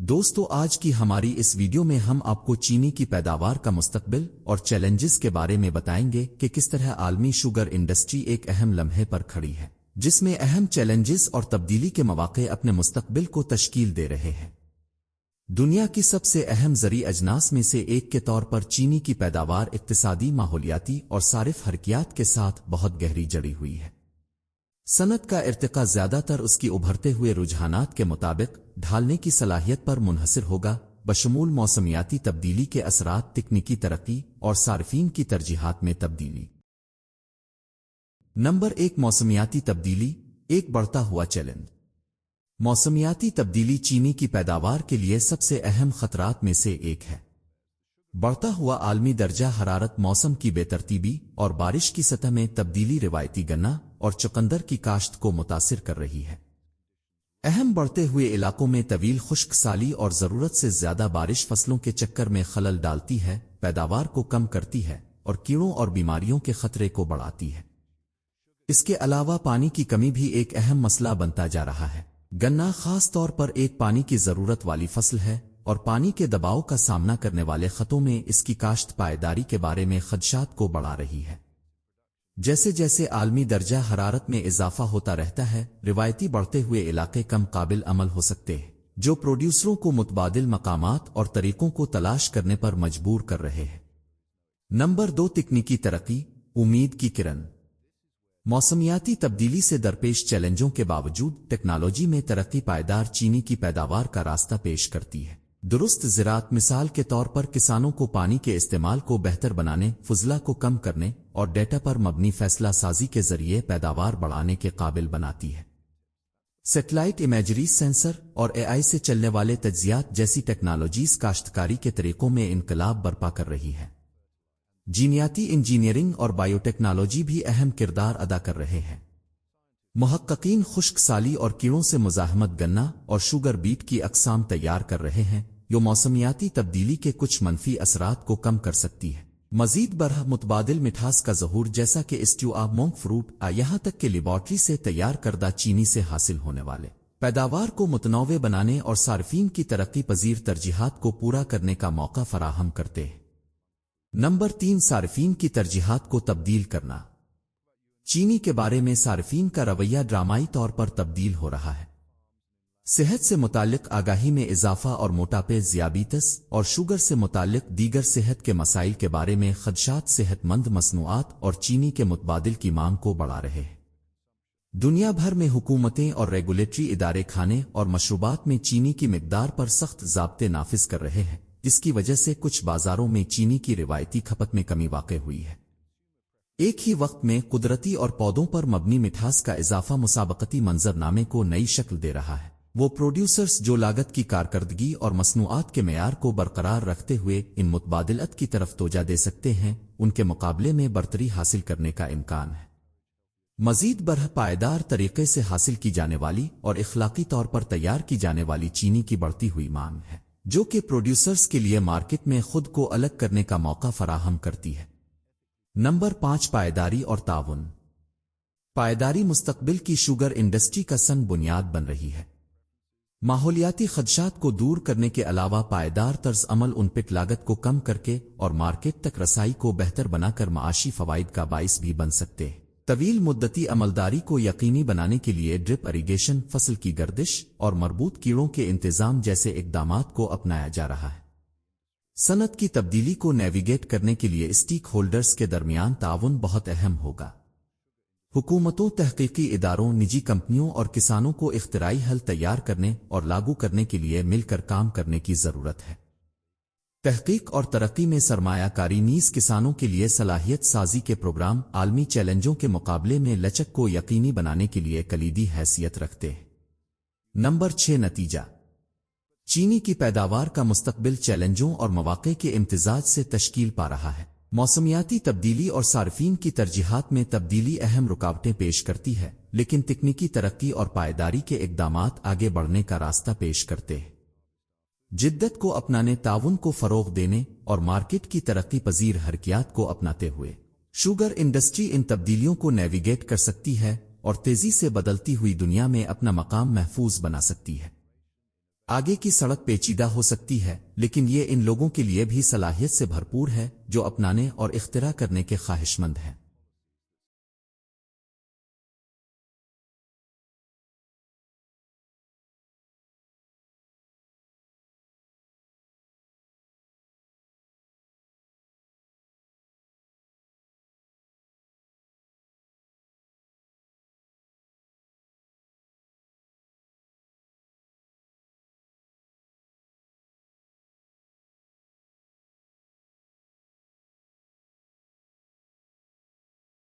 دوستو آج کی ہماری اس ویڈیو میں ہم آپ کو چینی کی پیداوار کا مستقبل اور چیلنجز کے بارے میں بتائیں گے کہ کس طرح عالمی شوگر انڈسٹری ایک اہم لمحے پر کھڑی ہے جس میں اہم چیلنجز اور تبدیلی کے مواقع اپنے مستقبل کو تشکیل دے رہے ہیں۔ دنیا کی سب سے اہم زرعی اجناس میں سے ایک کے طور پر چینی کی پیداوار اقتصادی، ماحولیاتی اور صارف حرکیات کے ساتھ بہت گہری جڑی ہوئی ہے۔ صنعت کا ارتقاء زیادہ تر اس کی ابھرتے ہوئے رجحانات کے مطابق ڈھالنے کی صلاحیت پر منحصر ہوگا، بشمول موسمیاتی تبدیلی کے اثرات، تکنیکی ترقی اور صارفین کی ترجیحات میں تبدیلی۔ نمبر 1، موسمیاتی تبدیلی، ایک بڑھتا ہوا چیلنج۔ موسمیاتی تبدیلی چینی کی پیداوار کے لیے سب سے اہم خطرات میں سے ایک ہے۔ بڑھتا ہوا عالمی درجہ حرارت، موسم کی بے ترتیبی اور بارش کی سطح میں تبدیلی روایتی گنا اور چقندر کی کاشت کو متاثر کر رہی ہے۔ اہم بڑھتے ہوئے علاقوں میں طویل خشک سالی اور ضرورت سے زیادہ بارش فصلوں کے چکر میں خلل ڈالتی ہے، پیداوار کو کم کرتی ہے اور کیڑوں اور بیماریوں کے خطرے کو بڑھاتی ہے۔ اس کے علاوہ پانی کی کمی بھی ایک اہم مسئلہ بنتا جا رہا ہے۔ گنا خاص طور پر ایک پانی کی ضرورت والی فصل ہے اور پانی کے دباؤ کا سامنا کرنے والے خطوں میں اس کی کاشت پائیداری کے بارے میں خدشات کو بڑھا رہی ہے۔ جیسے جیسے عالمی درجہ حرارت میں اضافہ ہوتا رہتا ہے، روایتی بڑھتے ہوئے علاقے کم قابل عمل ہو سکتے ہیں، جو پروڈیوسروں کو متبادل مقامات اور طریقوں کو تلاش کرنے پر مجبور کر رہے ہیں۔ نمبر 2، تکنیکی ترقی، امید کی کرن۔ موسمیاتی تبدیلی سے درپیش چیلنجوں کے باوجود ٹیکنالوجی میں ترقی پائیدار چینی کی پیداوار کا راستہ پیش کرتی ہے۔ درست زراعت، مثال کے طور پر، کسانوں کو پانی کے استعمال کو بہتر بنانے، فضلہ کو کم کرنے اور ڈیٹا پر مبنی فیصلہ سازی کے ذریعے پیداوار بڑھانے کے قابل بناتی ہے۔ سیٹلائٹ امیجری، سینسر اور اے آئی سے چلنے والے تجزیات جیسی ٹیکنالوجیز کاشتکاری کے طریقوں میں انقلاب برپا کر رہی ہے۔ جینیاتی انجینئرنگ اور بائیوٹیکنالوجی بھی اہم کردار ادا کر رہے ہیں۔ محققین خشک سالی اور کیڑوں سے مزاحمت، گنا اور شوگر بیٹ کی اقسام تیار کر رہے ہیں جو موسمیاتی تبدیلی کے کچھ منفی اثرات کو کم کر سکتی ہے۔ مزید برہ، متبادل مٹھاس کا ظہور، جیسا کہ اسٹیو آف مونک فروٹ، یہاں تک کہ لیبارٹری سے تیار کردہ چینی سے حاصل ہونے والے پیداوار کو متنوع بنانے اور صارفین کی ترقی پذیر ترجیحات کو پورا کرنے کا موقع فراہم کرتے ہیں۔ نمبر 3، صارفین کی ترجیحات کو تبدیل کرنا۔ چینی کے بارے میں صارفین کا رویہ ڈرامائی طور پر تبدیل ہو رہا ہے۔ صحت سے متعلق آگاہی میں اضافہ اور موٹاپے، ذیابیطس اور شوگر سے متعلق دیگر صحت کے مسائل کے بارے میں خدشات صحت مند مصنوعات اور چینی کے متبادل کی مانگ کو بڑھا رہے ہیں۔ دنیا بھر میں حکومتیں اور ریگولیٹری ادارے کھانے اور مشروبات میں چینی کی مقدار پر سخت ضابطے نافذ کر رہے ہیں، جس کی وجہ سے کچھ بازاروں میں چینی کی روایتی کھپت میں کمی واقع ہوئی ہے۔ ایک ہی وقت میں قدرتی اور پودوں پر مبنی مٹھاس کا اضافہ مسابقتی منظرنامے کو نئی شکل دے رہا ہے۔ وہ پروڈیوسرز جو لاگت کی کارکردگی اور مصنوعات کے معیار کو برقرار رکھتے ہوئے ان متبادلات کی طرف توجہ دے سکتے ہیں، ان کے مقابلے میں برتری حاصل کرنے کا امکان ہے۔ مزید برہ، پائیدار طریقے سے حاصل کی جانے والی اور اخلاقی طور پر تیار کی جانے والی چینی کی بڑھتی ہوئی مانگ ہے، جو کہ پروڈیوسرز کے لیے مارکیٹ میں خود کو الگ کرنے کا موقع فراہم کرتی ہے۔ نمبر 5، پائیداری اور تعاون۔ پائیداری مستقبل کی شوگر انڈسٹری کا سنگ بنیاد بن رہی ہے۔ ماحولیاتی خدشات کو دور کرنے کے علاوہ پائیدار طرز عمل ان پٹ لاگت کو کم کر کے اور مارکیٹ تک رسائی کو بہتر بنا کر معاشی فوائد کا باعث بھی بن سکتے ہیں۔ طویل مدتی عملداری کو یقینی بنانے کے لیے ڈرپ اریگیشن، فصل کی گردش اور مربوط کیڑوں کے انتظام جیسے اقدامات کو اپنایا جا رہا ہے۔ صنعت کی تبدیلی کو نیویگیٹ کرنے کے لیے اسٹیک ہولڈرز کے درمیان تعاون بہت اہم ہوگا۔ حکومتوں، تحقیقی اداروں، نجی کمپنیوں اور کسانوں کو اختراعی حل تیار کرنے اور لاگو کرنے کے لیے مل کر کام کرنے کی ضرورت ہے۔ تحقیق اور ترقی میں سرمایہ کاری نیز کسانوں کے لیے صلاحیت سازی کے پروگرام عالمی چیلنجوں کے مقابلے میں لچک کو یقینی بنانے کے لیے کلیدی حیثیت رکھتے ہیں۔ نمبر 6، نتیجہ۔ چینی کی پیداوار کا مستقبل چیلنجوں اور مواقع کے امتزاج سے تشکیل پا رہا ہے۔ موسمیاتی تبدیلی اور صارفین کی ترجیحات میں تبدیلی اہم رکاوٹیں پیش کرتی ہے، لیکن تکنیکی ترقی اور پائیداری کے اقدامات آگے بڑھنے کا راستہ پیش کرتے ہیں۔ جدت کو اپنانے، تعاون کو فروغ دینے اور مارکیٹ کی ترقی پذیر حرکیات کو اپناتے ہوئے شوگر انڈسٹری ان تبدیلیوں کو نیویگیٹ کر سکتی ہے اور تیزی سے بدلتی ہوئی دنیا میں اپنا مقام محفوظ بنا سکتی ہے۔ آگے کی سڑک پیچیدہ ہو سکتی ہے، لیکن یہ ان لوگوں کے لیے بھی صلاحیت سے بھرپور ہے جو اپنانے اور اختراع کرنے کے خواہش مند ہیں۔